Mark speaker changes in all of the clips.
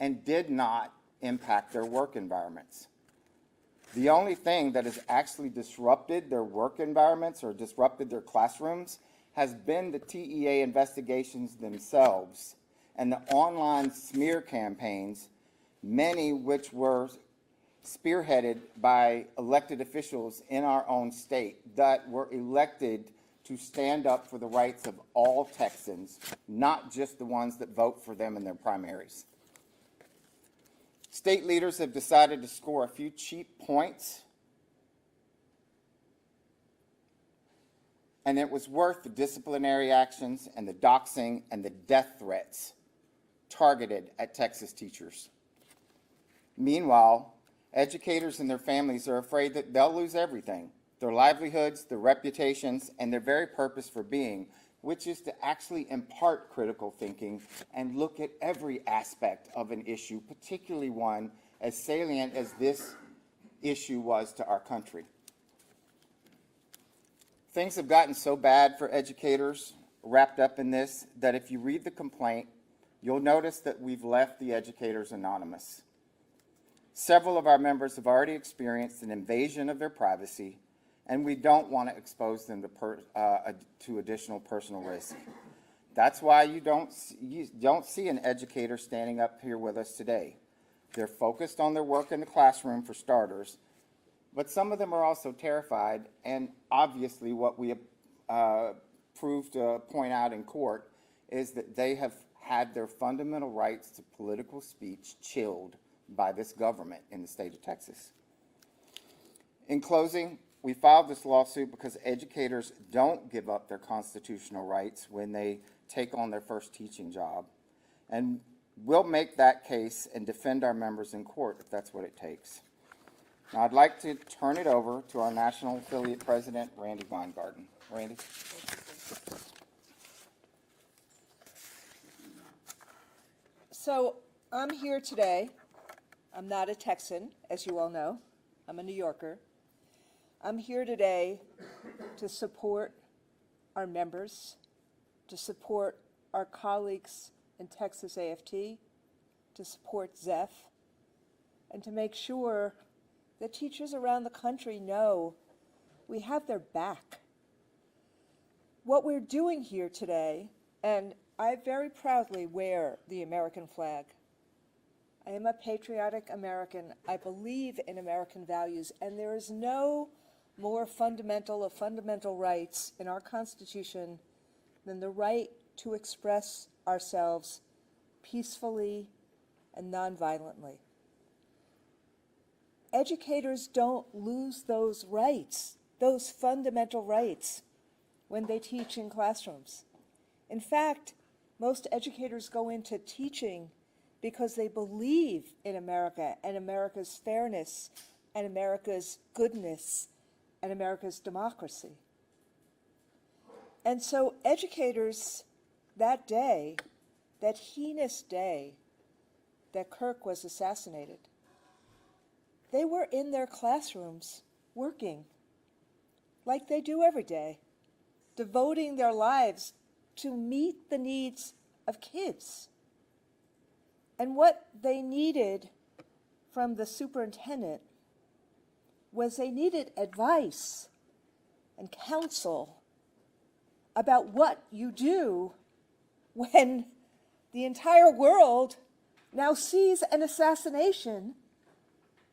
Speaker 1: and did not impact their work environments. The only thing that has actually disrupted their work environments or disrupted their classrooms has been the TEA investigations themselves and the online smear campaigns, many which were spearheaded by elected officials in our own state that were elected to stand up for the rights of all Texans, not just the ones that vote for them in their primaries. State leaders have decided to score a few cheap points, and it was worth the disciplinary actions and the doxing and the death threats targeted at Texas teachers. Meanwhile, educators and their families are afraid that they'll lose everything, their livelihoods, their reputations, and their very purpose for being, which is to actually impart critical thinking and look at every aspect of an issue, particularly one as salient as this issue was to our country. Things have gotten so bad for educators wrapped up in this that if you read the complaint, you'll notice that we've left the educators anonymous. Several of our members have already experienced an invasion of their privacy, and we don't want to expose them to additional personal risk. That's why you don't see an educator standing up here with us today. They're focused on their work in the classroom for starters, but some of them are also terrified, and obviously what we proved to point out in court is that they have had their fundamental rights to political speech chilled by this government in the state of Texas. In closing, we filed this lawsuit because educators don't give up their constitutional rights when they take on their first teaching job. And we'll make that case and defend our members in court if that's what it takes. Now I'd like to turn it over to our national affiliate president, Randy Weingarten. Randy.
Speaker 2: So I'm here today. I'm not a Texan, as you all know. I'm a New Yorker. I'm here today to support our members, to support our colleagues in Texas AFT, to support ZEF, and to make sure that teachers around the country know we have their back. What we're doing here today, and I very proudly wear the American flag. I am a patriotic American. I believe in American values, and there is no more fundamental of fundamental rights in our Constitution than the right to express ourselves peacefully and nonviolently. Educators don't lose those rights, those fundamental rights, when they teach in classrooms. In fact, most educators go into teaching because they believe in America and America's fairness and America's goodness and America's democracy. And so educators that day, that heinous day that Kirk was assassinated, they were in their classrooms working like they do every day, devoting their lives to meet the needs of kids. And what they needed from the superintendent was they needed advice and counsel about what you do when the entire world now sees an assassination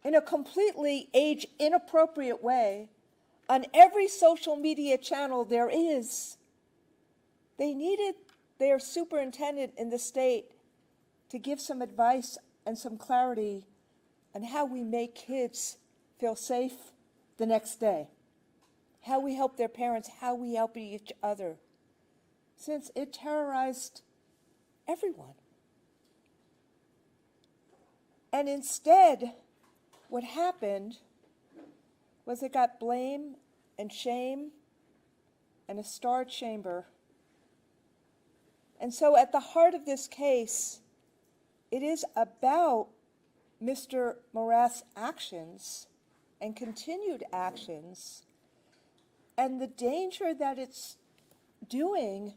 Speaker 2: in a completely age-inappropriate way on every social media channel there is. They needed their superintendent in the state to give some advice and some clarity on how we make kids feel safe the next day, how we help their parents, how we help each other, since it terrorized everyone. And instead, what happened was it got blame and shame and a starred chamber. And so at the heart of this case, it is about Mr. Morath's actions and continued actions and the danger that it's doing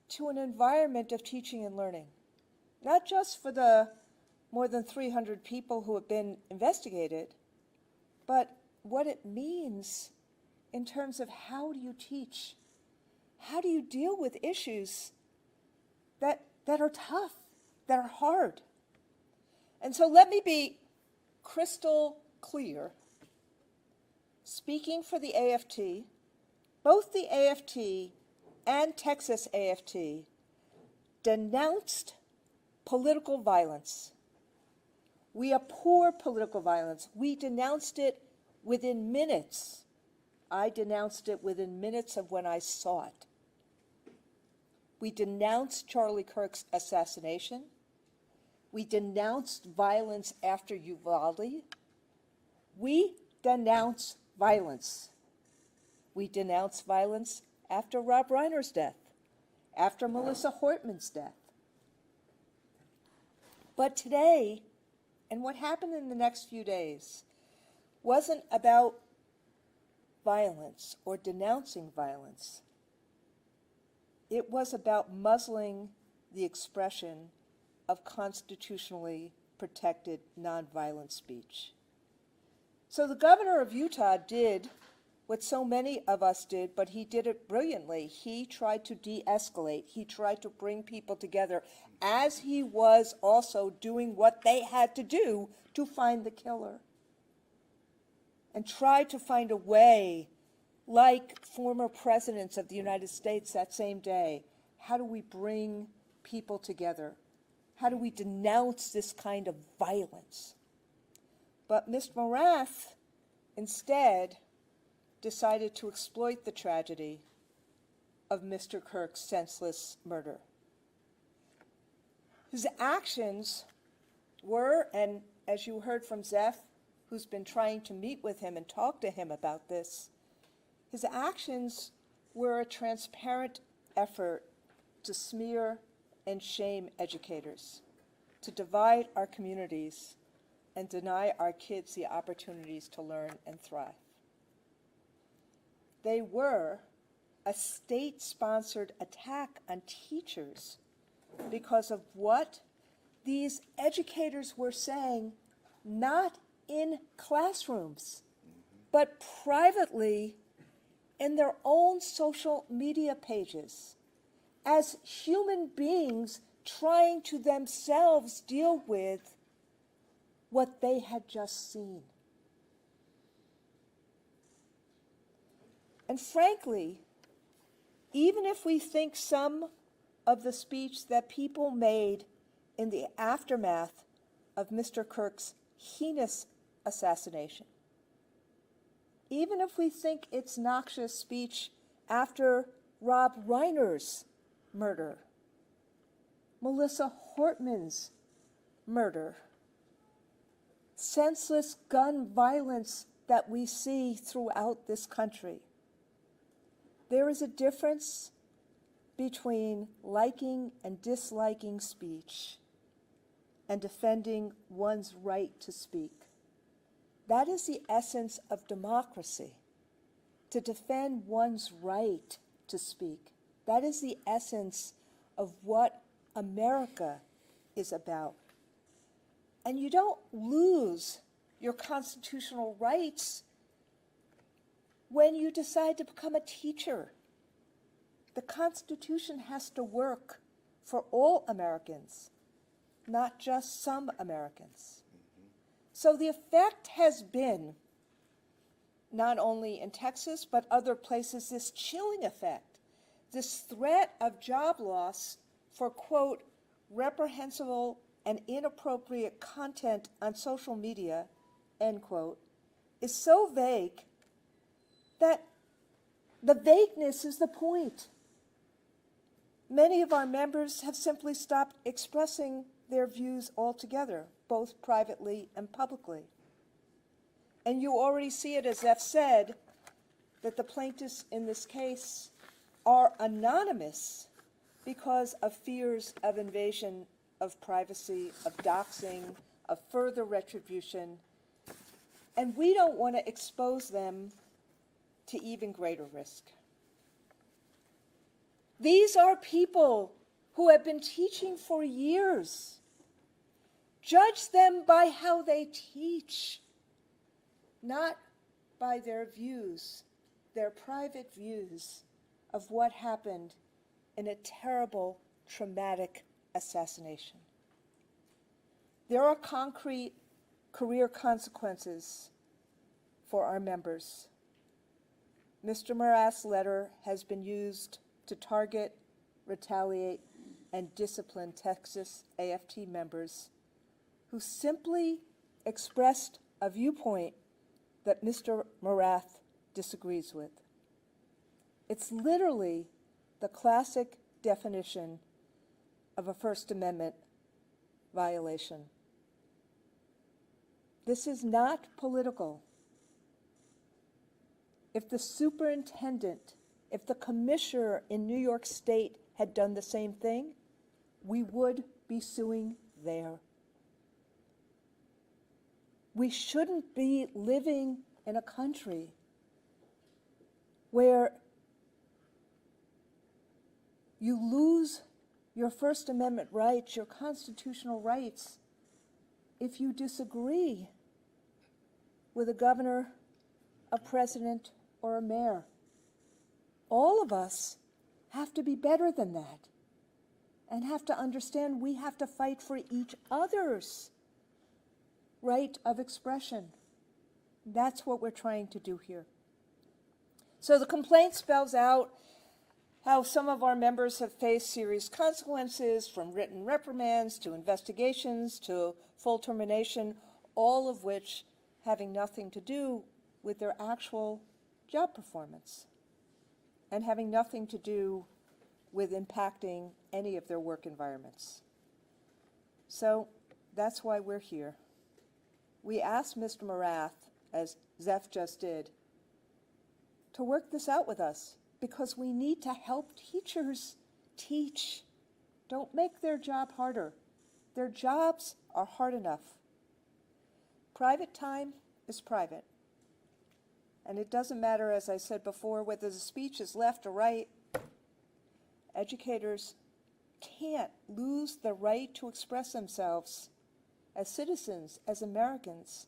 Speaker 2: to an environment of teaching and learning, not just for the more than 300 people who have been investigated, but what it means in terms of how do you teach? How do you deal with issues that are tough, that are hard? And so let me be crystal clear. Speaking for the AFT, both the AFT and Texas AFT denounced political violence. We abhor political violence. We denounced it within minutes. I denounced it within minutes of when I saw it. We denounced Charlie Kirk's assassination. We denounced violence after Uvalde. We denounce violence. We denounce violence after Rob Reiner's death, after Melissa Hortman's death. But today, and what happened in the next few days, wasn't about violence or denouncing violence. It was about muzzling the expression of constitutionally protected nonviolent speech. So the governor of Utah did what so many of us did, but he did it brilliantly. He tried to de-escalate. He tried to bring people together, as he was also doing what they had to do to find the killer. And tried to find a way, like former presidents of the United States that same day, how do we bring people together? How do we denounce this kind of violence? But Mr. Morath instead decided to exploit the tragedy of Mr. Kirk's senseless murder. His actions were, and as you heard from Zeph, who's been trying to meet with him and talk to him about this, his actions were a transparent effort to smear and shame educators, to divide our communities, and deny our kids the opportunities to learn and thrive. They were a state-sponsored attack on teachers because of what these educators were saying, not in classrooms, but privately in their own social media pages, as human beings trying to themselves deal with what they had just seen. And frankly, even if we think some of the speech that people made in the aftermath of Mr. Kirk's heinous assassination, even if we think it's noxious speech after Rob Reiner's murder, Melissa Hortman's murder, senseless gun violence that we see throughout this country, there is a difference between liking and disliking speech and defending one's right to speak. That is the essence of democracy, to defend one's right to speak. That is the essence of what America is about. And you don't lose your constitutional rights when you decide to become a teacher. The Constitution has to work for all Americans, not just some Americans. So the effect has been, not only in Texas, but other places, this chilling effect, this threat of job loss for, quote, reprehensible and inappropriate content on social media, end quote, is so vague that the vagueness is the point. Many of our members have simply stopped expressing their views altogether, both privately and publicly. And you already see it, as Zeph said, that the plaintiffs in this case are anonymous because of fears of invasion of privacy, of doxing, of further retribution. And we don't want to expose them to even greater risk. These are people who have been teaching for years. Judge them by how they teach, not by their views, their private views of what happened in a terrible, traumatic assassination. There are concrete career consequences for our members. Mr. Marath's letter has been used to target, retaliate, and discipline Texas AFT members who simply expressed a viewpoint that Mr. Marath disagrees with. It's literally the classic definition of a First Amendment violation. This is not political. If the superintendent, if the commissioner in New York State had done the same thing, we would be suing there. We shouldn't be living in a country where you lose your First Amendment rights, your constitutional rights, if you disagree with a governor, a president, or a mayor. All of us have to be better than that and have to understand we have to fight for each other's right of expression. That's what we're trying to do here. So the complaint spells out how some of our members have faced serious consequences, from written reprimands to investigations to full termination, all of which having nothing to do with their actual job performance and having nothing to do with impacting any of their work environments. So that's why we're here. We asked Mr. Marath, as Zeph just did, to work this out with us because we need to help teachers teach. Don't make their job harder. Their jobs are hard enough. Private time is private. And it doesn't matter, as I said before, whether the speech is left or right. Educators can't lose the right to express themselves as citizens, as Americans,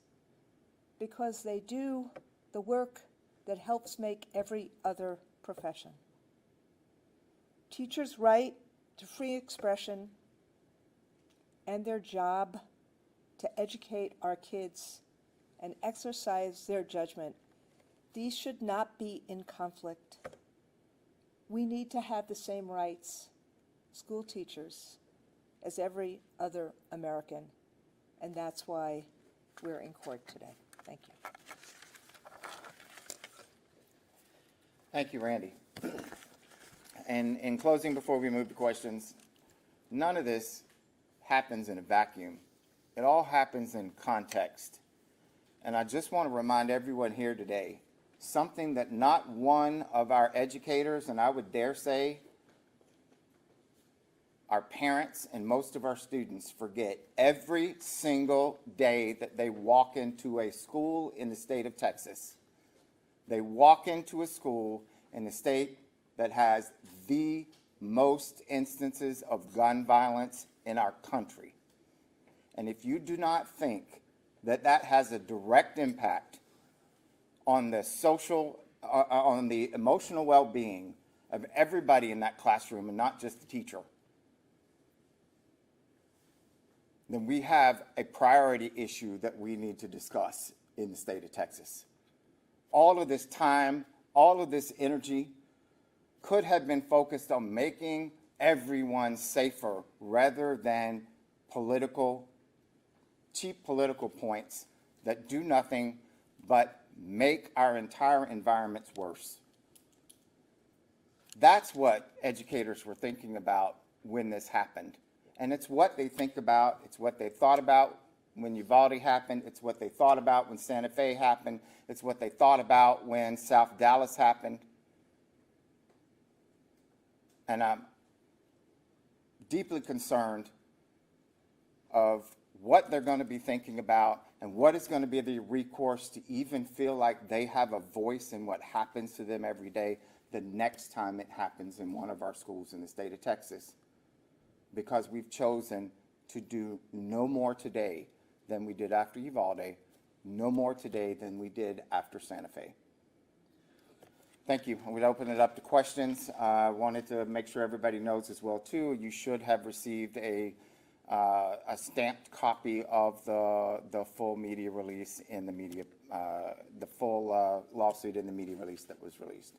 Speaker 2: because they do the work that helps make every other profession. Teachers' right to free expression and their job to educate our kids and exercise their judgment, these should not be in conflict. We need to have the same rights, school teachers, as every other American, and that's why we're in court today. Thank you.
Speaker 1: Thank you, Randy. And in closing, before we move to questions, none of this happens in a vacuum. It all happens in context. And I just want to remind everyone here today, something that not one of our educators, and I would dare say our parents and most of our students, forget every single day that they walk into a school in the state of Texas. They walk into a school in the state that has the most instances of gun violence in our country. And if you do not think that that has a direct impact on the social, on the emotional well-being of everybody in that classroom and not just the teacher, then we have a priority issue that we need to discuss in the state of Texas. All of this time, all of this energy could have been focused on making everyone safer rather than cheap political points that do nothing but make our entire environments worse. That's what educators were thinking about when this happened. And it's what they think about, it's what they thought about when Uvalde happened, it's what they thought about when Santa Fe happened, it's what they thought about when South Dallas happened. And I'm deeply concerned of what they're going to be thinking about and what is going to be the recourse to even feel like they have a voice in what happens to them every day the next time it happens in one of our schools in the state of Texas. Because we've chosen to do no more today than we did after Uvalde, no more today than we did after Santa Fe. Thank you. We'd open it up to questions. I wanted to make sure everybody knows as well, too, you should have received a stamped copy of the full media release in the media, the full lawsuit in the media release that was released.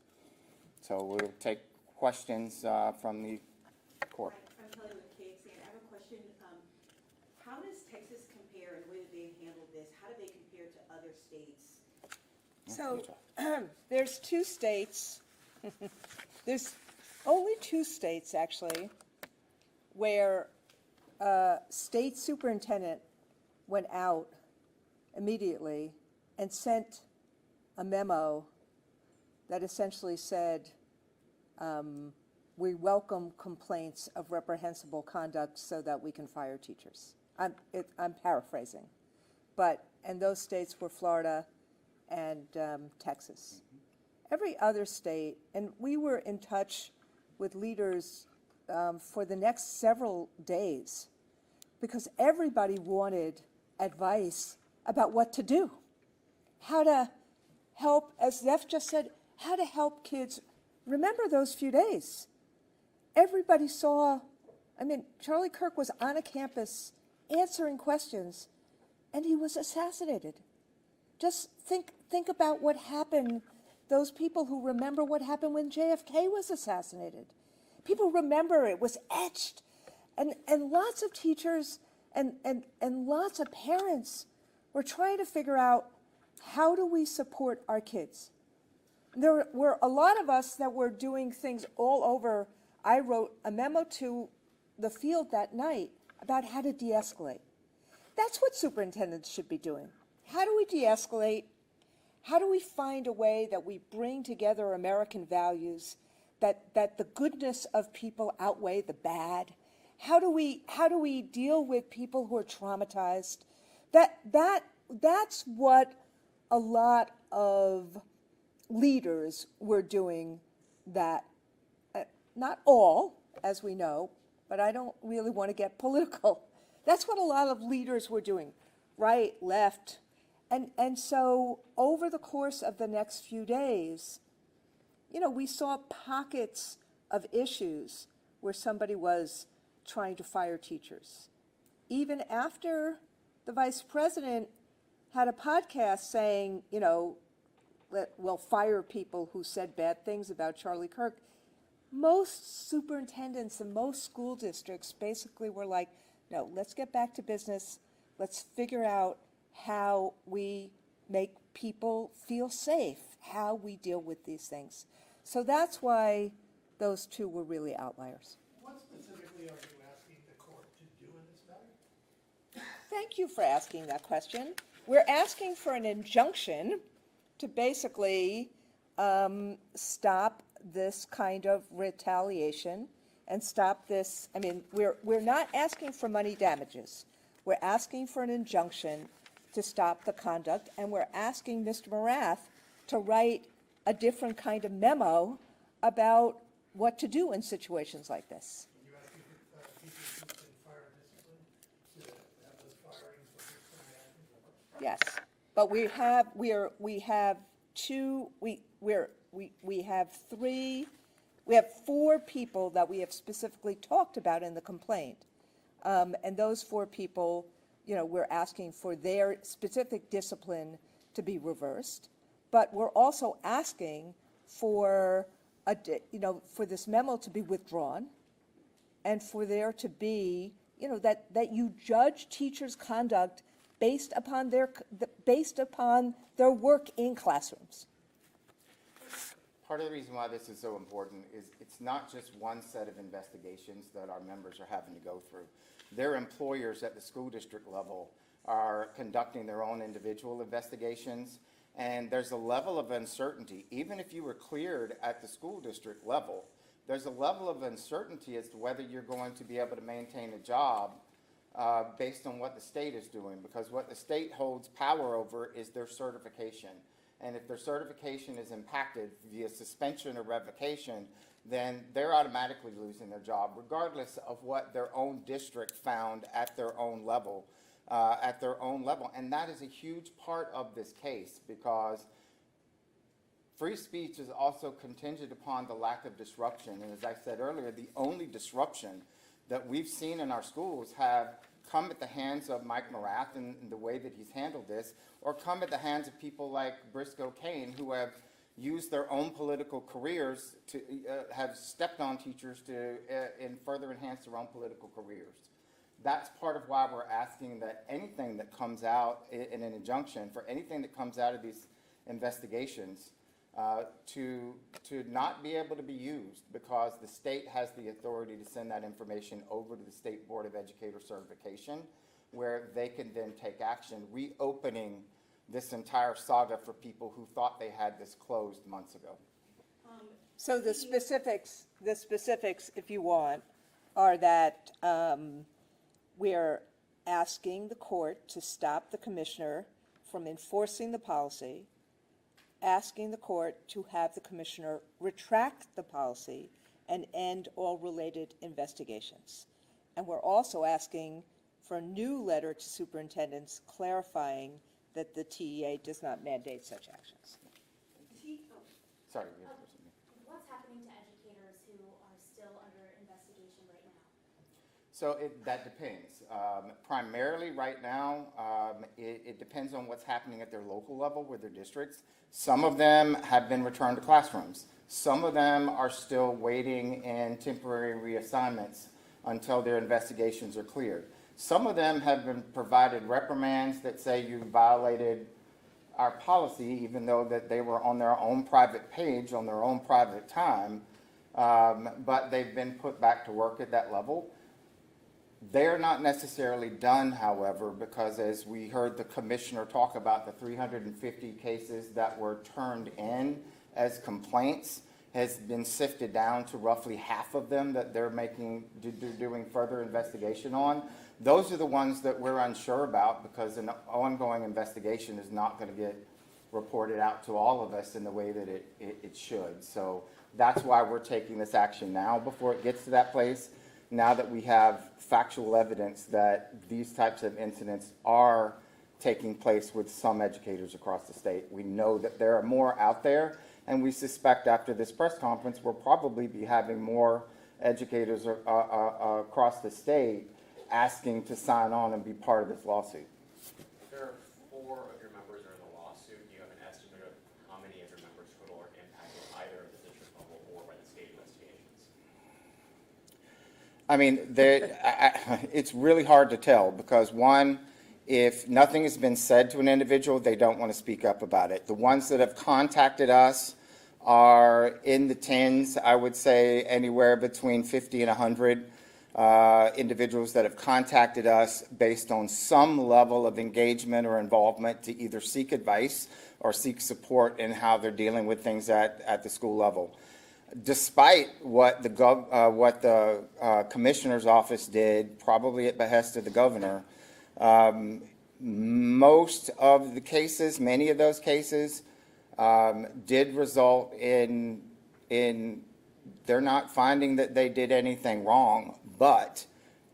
Speaker 1: So we'll take questions from the court.
Speaker 3: I'm Kelly with KXAN. I have a question. How does Texas compare, and the way that they handled this, how do they compare to other states?
Speaker 2: So there's 2 states, there's only 2 states actually, where a state superintendent went out immediately and sent a memo that essentially said, we welcome complaints of reprehensible conduct so that we can fire teachers. I'm paraphrasing. And those states were Florida and Texas. Every other state, and we were in touch with leaders for the next several days because everybody wanted advice about what to do, how to help, as Zeph just said, how to help kids remember those few days. Everybody saw, Charlie Kirk was on a campus answering questions, and he was assassinated. Just think about what happened, those people who remember what happened when JFK was assassinated. People remember it was etched. And lots of teachers and lots of parents were trying to figure out, how do we support our kids? There were a lot of us that were doing things all over. I wrote a memo to the field that night about how to de-escalate. That's what superintendents should be doing. How do we de-escalate? How do we find a way that we bring together American values, that the goodness of people outweigh the bad? How do we deal with people who are traumatized? That's what a lot of leaders were doing that, not all, as we know, but I don't really want to get political. That's what a lot of leaders were doing, right, left. And so over the course of the next few days, we saw pockets of issues where somebody was trying to fire teachers. Even after the vice president had a podcast saying, we'll fire people who said bad things about Charlie Kirk, most superintendents and most school districts basically were like, no, let's get back to business. Let's figure out how we make people feel safe, how we deal with these things. So that's why those 2 were really outliers.
Speaker 4: What specifically are you asking the court to do in this matter?
Speaker 2: Thank you for asking that question. We're asking for an injunction to basically stop this kind of retaliation and stop this. We're not asking for money damages. We're asking for an injunction to stop the conduct, and we're asking Mr. Morath to write a different kind of memo about what to do in situations like this.
Speaker 4: Are you asking for teachers who've been fired discipline to have those firings or disciplinary actions?
Speaker 2: Yes, but we have 4 people that we have specifically talked about in the complaint. And those 4 people, we're asking for their specific discipline to be reversed, but we're also asking for for this memo to be withdrawn, and for there to be, that you judge teachers' conduct based upon their work in classrooms.
Speaker 1: Part of the reason why this is so important is it's not just one set of investigations that our members are having to go through. Their employers at the school district level are conducting their own individual investigations, and there's a level of uncertainty. Even if you were cleared at the school district level, there's a level of uncertainty as to whether you're going to be able to maintain a job based on what the state is doing, because what the state holds power over is their certification. And if their certification is impacted via suspension or revocation, then they're automatically losing their job, regardless of what their own district found at their own level. And that is a huge part of this case, because free speech is also contingent upon the lack of disruption. And as I said earlier, the only disruption that we've seen in our schools have come at the hands of Mike Morath and the way that he's handled this, or come at the hands of people like Briscoe Kane, who have used their own political careers to have stepped on teachers to and further enhance their own political careers. That's part of why we're asking that anything that comes out in an injunction, for anything that comes out of these investigations, to not be able to be used, because the state has the authority to send that information over to the State Board of Educator Certification, where they can then take action, reopening this entire saga for people who thought they had this closed months ago.
Speaker 2: So the specifics, if you want, are that we're asking the court to stop the commissioner from enforcing the policy, asking the court to have the commissioner retract the policy and end all related investigations. And we're also asking for a new letter to superintendents clarifying that the TEA does not mandate such actions.
Speaker 1: Sorry.
Speaker 5: What's happening to educators who are still under investigation right now?
Speaker 1: So that depends. Primarily right now, it depends on what's happening at their local level with their districts. Some of them have been returned to classrooms. Some of them are still waiting in temporary reassignments until their investigations are cleared. Some of them have been provided reprimands that say you violated our policy, even though that they were on their own private page, on their own private time, but they've been put back to work at that level. They're not necessarily done, however, because as we heard the commissioner talk about, the 350 cases that were turned in as complaints has been sifted down to roughly half of them that they're doing further investigation on. Those are the ones that we're unsure about, because an ongoing investigation is not going to get reported out to all of us in the way that it should. So that's why we're taking this action now before it gets to that place. Now that we have factual evidence that these types of incidents are taking place with some educators across the state. We know that there are more out there, and we suspect after this press conference we'll probably be having more educators across the state asking to sign on and be part of this lawsuit.
Speaker 6: There are 4 of your members are in the lawsuit. Do you have an estimate of how many of your members total are impacted either at the district level or by the state investigations?
Speaker 1: I mean, it's really hard to tell, because one, if nothing has been said to an individual, they don't want to speak up about it. The ones that have contacted us are in the tens, I would say anywhere between 50 and 100 individuals that have contacted us based on some level of engagement or involvement to either seek advice or seek support in how they're dealing with things at the school level. Despite what the commissioner's office did, probably at behest of the governor, most of the cases, many of those cases, did result in they're not finding that they did anything wrong, but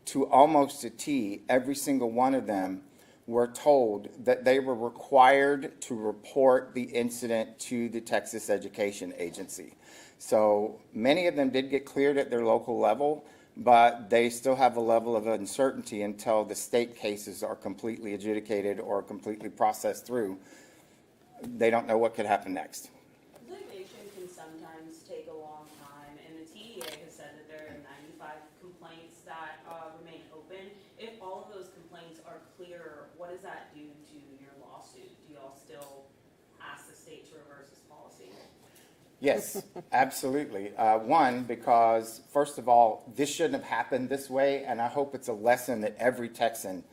Speaker 1: to almost a T, every single one of them were told that they were required to report the incident to the Texas Education Agency. So many of them did get cleared at their local level, but they still have a level of uncertainty until the state cases are completely adjudicated or completely processed through. They don't know what could happen next.
Speaker 7: Litigation can sometimes take a long time, and the TEA has said that there are 95 complaints that remain open. If all of those complaints are clear, what does that do to your lawsuit? Do y'all still ask the state to reverse this policy?
Speaker 1: Yes, absolutely. One, because first of all, this shouldn't have happened this way, and I hope it's a lesson that every Texan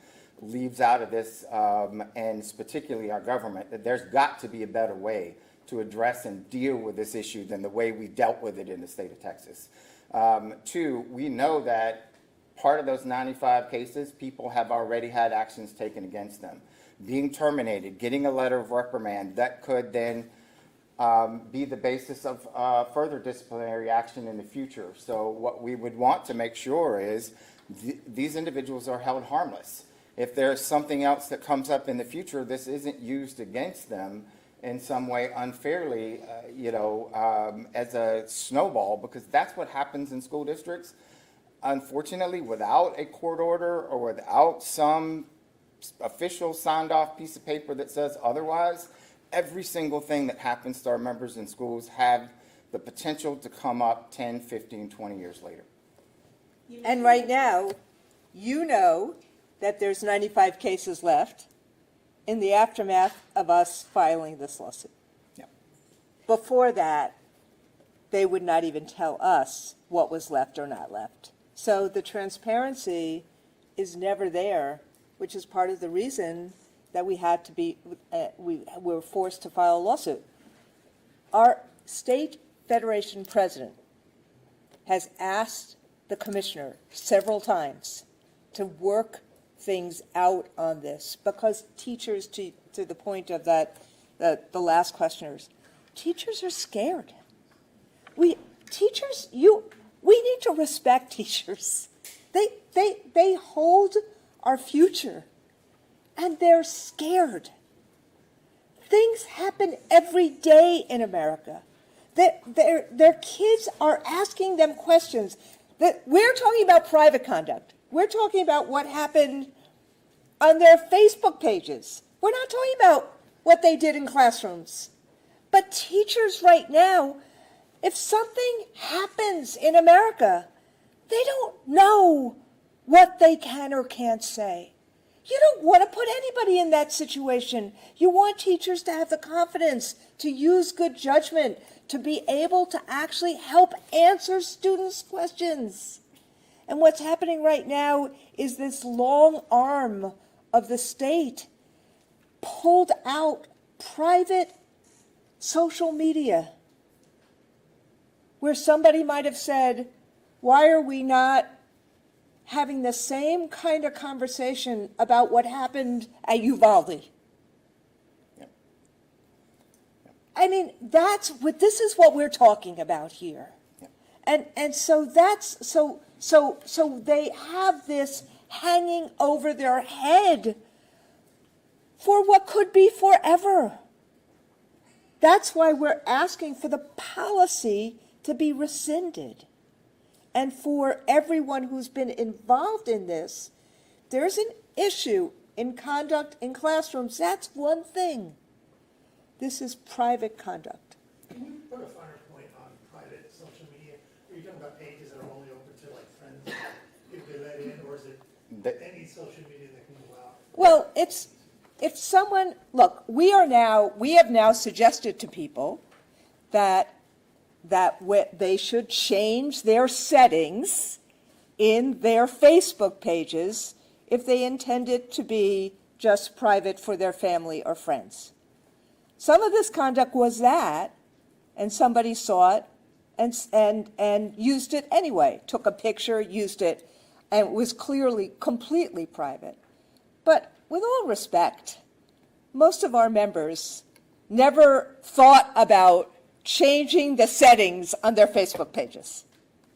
Speaker 1: leaves out of this, and particularly our government, that there's got to be a better way to address and deal with this issue than the way we dealt with it in the state of Texas. 2, we know that part of those 95 cases, people have already had actions taken against them. Being terminated, getting a letter of reprimand that could then be the basis of further disciplinary action in the future. So what we would want to make sure is these individuals are held harmless. If there's something else that comes up in the future, this isn't used against them in some way unfairly, as a snowball, because that's what happens in school districts. Unfortunately, without a court order or without some official signed off piece of paper that says otherwise, every single thing that happens to our members in schools have the potential to come up 10, 15, 20 years later.
Speaker 2: And right now, you know that there's 95 cases left in the aftermath of us filing this lawsuit.
Speaker 1: Yeah.
Speaker 2: Before that, they would not even tell us what was left or not left. So the transparency is never there, which is part of the reason that we had to be, we were forced to file a lawsuit. Our state federation president has asked the commissioner several times to work things out on this, because teachers, to the point of the last questioners, teachers are scared. We need to respect teachers. They hold our future, and they're scared. Things happen every day in America. Their kids are asking them questions. That we're talking about private conduct. We're talking about what happened on their Facebook pages. We're not talking about what they did in classrooms. But teachers right now, if something happens in America, they don't know what they can or can't say. You don't want to put anybody in that situation. You want teachers to have the confidence to use good judgment, to be able to actually help answer students' questions. And what's happening right now is this long arm of the state pulled out private social media where somebody might have said, why are we not having the same kind of conversation about what happened at Uvalde?
Speaker 1: Yep.
Speaker 2: I mean, this is what we're talking about here.
Speaker 1: Yep.
Speaker 2: And so that's, so they have this hanging over their head for what could be forever. That's why we're asking for the policy to be rescinded. And for everyone who's been involved in this, there's an issue in conduct in classrooms. That's one thing. This is private conduct.
Speaker 4: Can you put a finer point on private social media? Are you talking about pages that are only open to like friends, if they let in, or is it any social media that can go out?
Speaker 2: Well, if someone, look, we have now suggested to people that they should change their settings in their Facebook pages if they intend it to be just private for their family or friends. Some of this conduct was that, and somebody saw it and used it anyway, took a picture, used it, and it was clearly completely private. But with all respect, most of our members never thought about changing the settings on their Facebook pages.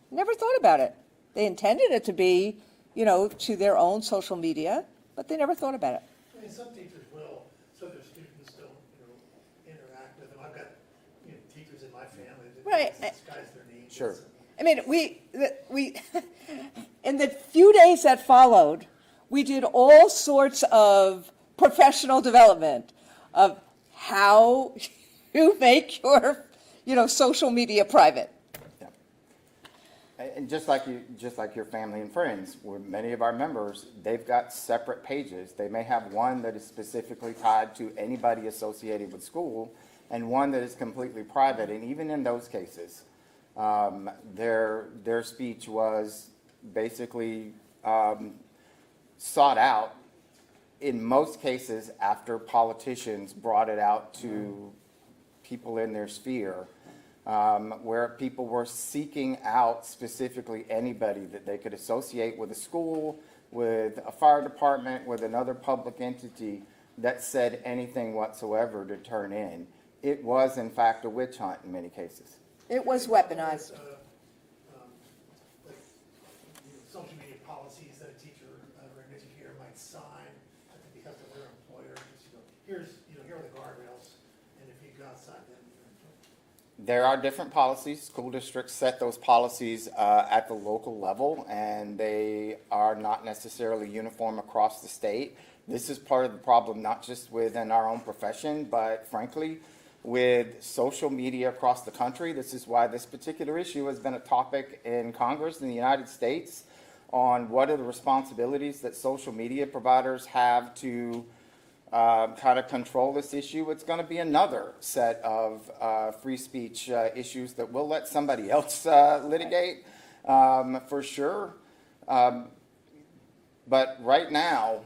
Speaker 2: Never thought about it. They intended it to be, to their own social media, but they never thought about it.
Speaker 4: I mean, some teachers will, so their students don't, interact with them. I've got, teachers in my family that
Speaker 2: Right.
Speaker 4: disguise their names.
Speaker 1: Sure.
Speaker 2: I mean, we in the few days that followed, we did all sorts of professional development of how you make your, social media private.
Speaker 1: Yeah. And just like your family and friends, where many of our members, they've got separate pages. They may have one that is specifically tied to anybody associated with school, and one that is completely private. And even in those cases, their speech was basically sought out in most cases after politicians brought it out to people in their sphere, where people were seeking out specifically anybody that they could associate with a school, with a fire department, with another public entity that said anything whatsoever to turn in. It was, in fact, a witch hunt in many cases.
Speaker 2: It was weaponized.
Speaker 4: Like, social media policies that a teacher or an educator might sign at the behest of their employer. Just, here are the guardrails, and if you go outside, then you're in trouble.
Speaker 1: There are different policies. School districts set those policies at the local level, and they are not necessarily uniform across the state. This is part of the problem, not just within our own profession, but frankly, with social media across the country. This is why this particular issue has been a topic in Congress in the United States on what are the responsibilities that social media providers have to kind of control this issue. It's going to be another set of free speech issues that we'll let somebody else litigate for sure. But right now,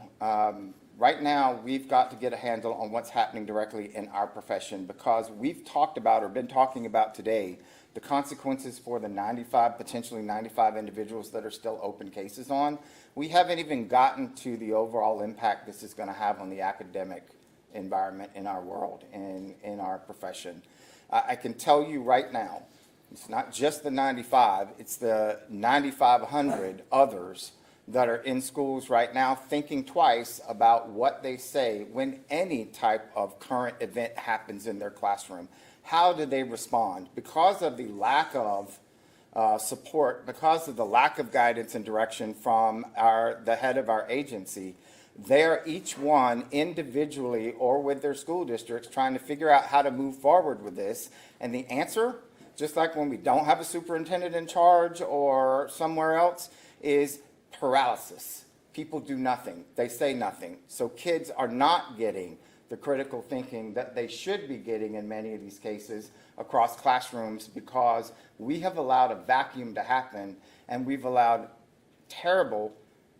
Speaker 1: we've got to get a handle on what's happening directly in our profession, because we've talked about or been talking about today the consequences for the potentially 95 individuals that are still open cases on. We haven't even gotten to the overall impact this is going to have on the academic environment in our world and in our profession. I can tell you right now, it's not just the 95, it's the 9,500 others that are in schools right now thinking twice about what they say when any type of current event happens in their classroom. How do they respond? Because of the lack of support, because of the lack of guidance and direction from the head of our agency, they're each one individually or with their school districts trying to figure out how to move forward with this. And the answer, just like when we don't have a superintendent in charge or somewhere else, is paralysis. People do nothing. They say nothing. So kids are not getting the critical thinking that they should be getting in many of these cases across classrooms, because we have allowed a vacuum to happen, and we've allowed terrible,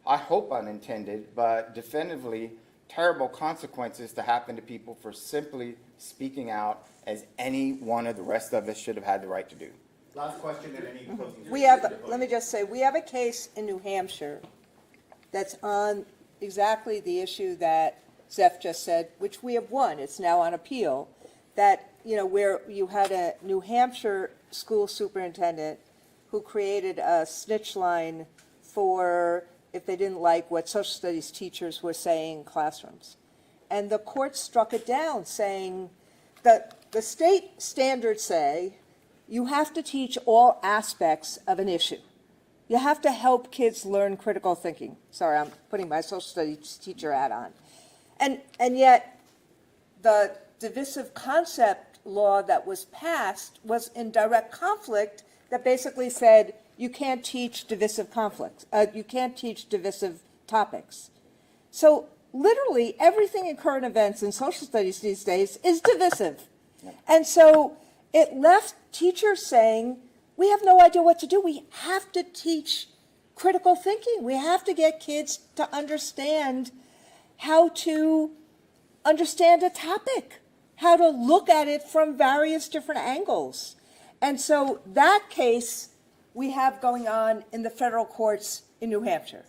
Speaker 1: I hope unintended, but definitively terrible consequences to happen to people for simply speaking out, as any one of the rest of us should have had the right to do.
Speaker 8: Last question and any closing.
Speaker 2: We have, let me just say, we have a case in New Hampshire that's on exactly the issue that Zeph just said, which we have won. It's now on appeal. That, where you had a New Hampshire school superintendent who created a snitch line for if they didn't like what social studies teachers were saying in classrooms. And the court struck it down, saying that the state standards say you have to teach all aspects of an issue. You have to help kids learn critical thinking. Sorry, I'm putting my social studies teacher hat on. And yet, the divisive concept law that was passed was in direct conflict, that basically said you can't teach divisive conflicts. You can't teach divisive topics. So literally everything in current events in social studies these days is divisive. And so it left teachers saying, we have no idea what to do. We have to teach critical thinking. We have to get kids to understand how to understand a topic, how to look at it from various different angles. And so that case we have going on in the federal courts in New Hampshire.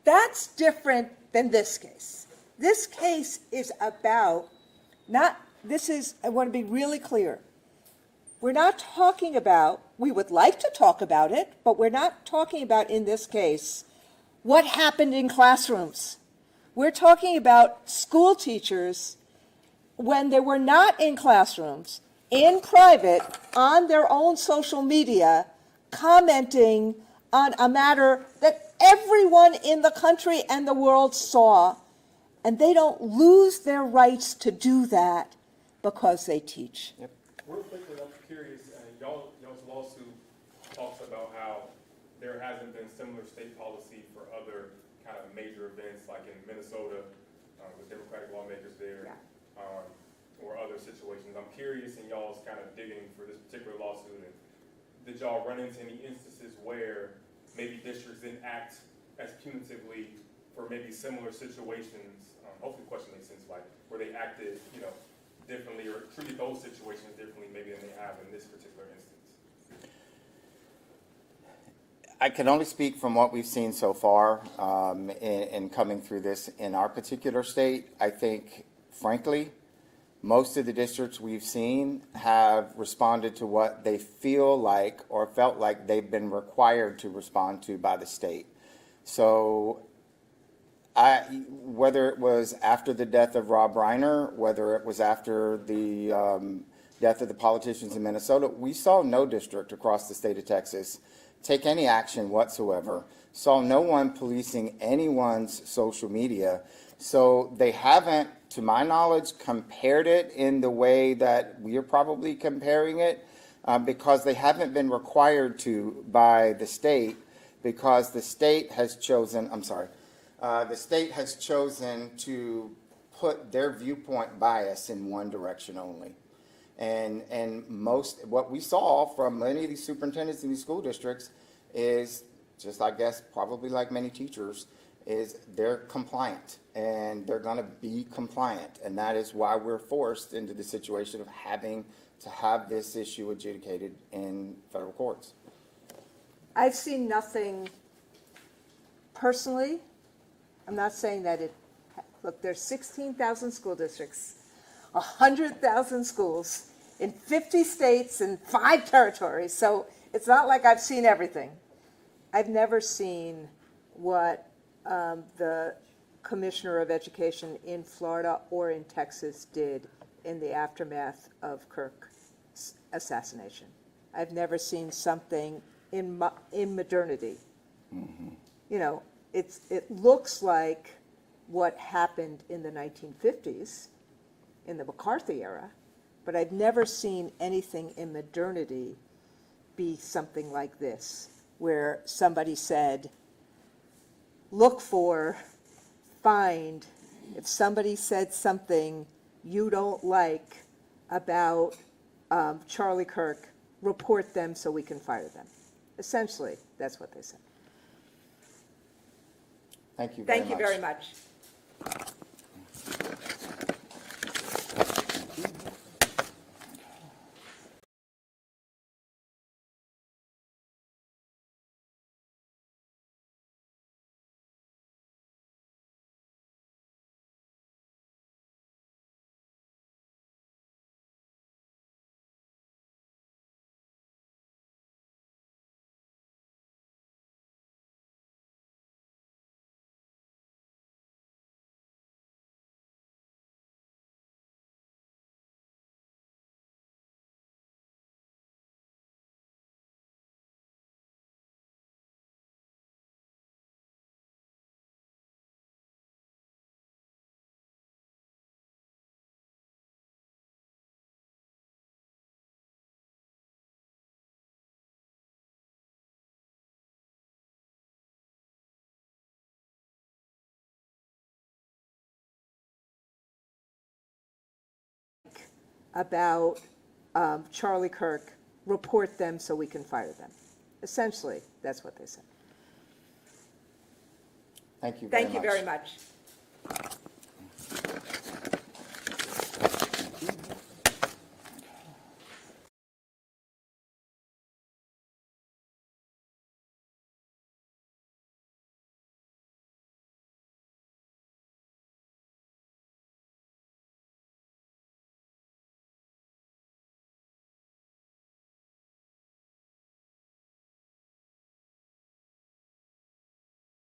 Speaker 2: That's different than this case. This case is about I want to be really clear. We're not talking about, we would like to talk about it, but we're not talking about in this case what happened in classrooms. We're talking about school teachers when they were not in classrooms, in private, on their own social media, commenting on a matter that everyone in the country and the world saw, and they don't lose their rights to do that because they teach.
Speaker 1: Yep.
Speaker 9: Real quickly, I'm curious, y'all's lawsuit talks about how there hasn't been similar state policy for other kind of major events, like in Minnesota, with Democratic lawmakers there, or other situations. I'm curious in y'all's kind of digging for this particular lawsuit, and did y'all run into any instances where maybe districts didn't act as punitively for maybe similar situations? Hopefully the question makes sense, like where they acted, differently or treated those situations differently maybe than they have in this particular instance.
Speaker 1: I can only speak from what we've seen so far in coming through this in our particular state. I think, frankly, Most of the districts we've seen have responded to what they feel like or felt like they've been required to respond to by the state. So whether it was after the death of Rob Reiner, whether it was after the death of the politicians in Minnesota, we saw no district across the state of Texas take any action whatsoever, saw no one policing anyone's social media. So they haven't, to my knowledge, compared it in the way that we are probably comparing it, because they haven't been required to by the state, because the state has chosen, the state has chosen to put their viewpoint bias in one direction only. And most, what we saw from many of these superintendents in these school districts is, just I guess probably like many teachers, is they're compliant and they're going to be compliant. And that is why we're forced into the situation of having to have this issue adjudicated in federal courts.
Speaker 2: I've seen nothing personally. I'm not saying that look, there's 16,000 school districts, 100,000 schools in 50 states and 5 territories. So it's not like I've seen everything. I've never seen what the Commissioner of Education in Florida or in Texas did in the aftermath of Kirk's assassination. I've never seen something in modernity.
Speaker 1: Mm-hmm.
Speaker 2: You know, it looks like what happened in the 1950s, in the McCarthy era, but I've never seen anything in modernity be something like this, where somebody said, look for, find, if somebody said something you don't like about Charlie Kirk, report them so we can fire them. Essentially, that's what they said.
Speaker 1: Thank you very much.
Speaker 2: Thank you very much. About Charlie Kirk, report them so we can fire them. Essentially, that's what they said.
Speaker 1: Thank you very much.
Speaker 2: Thank you very much.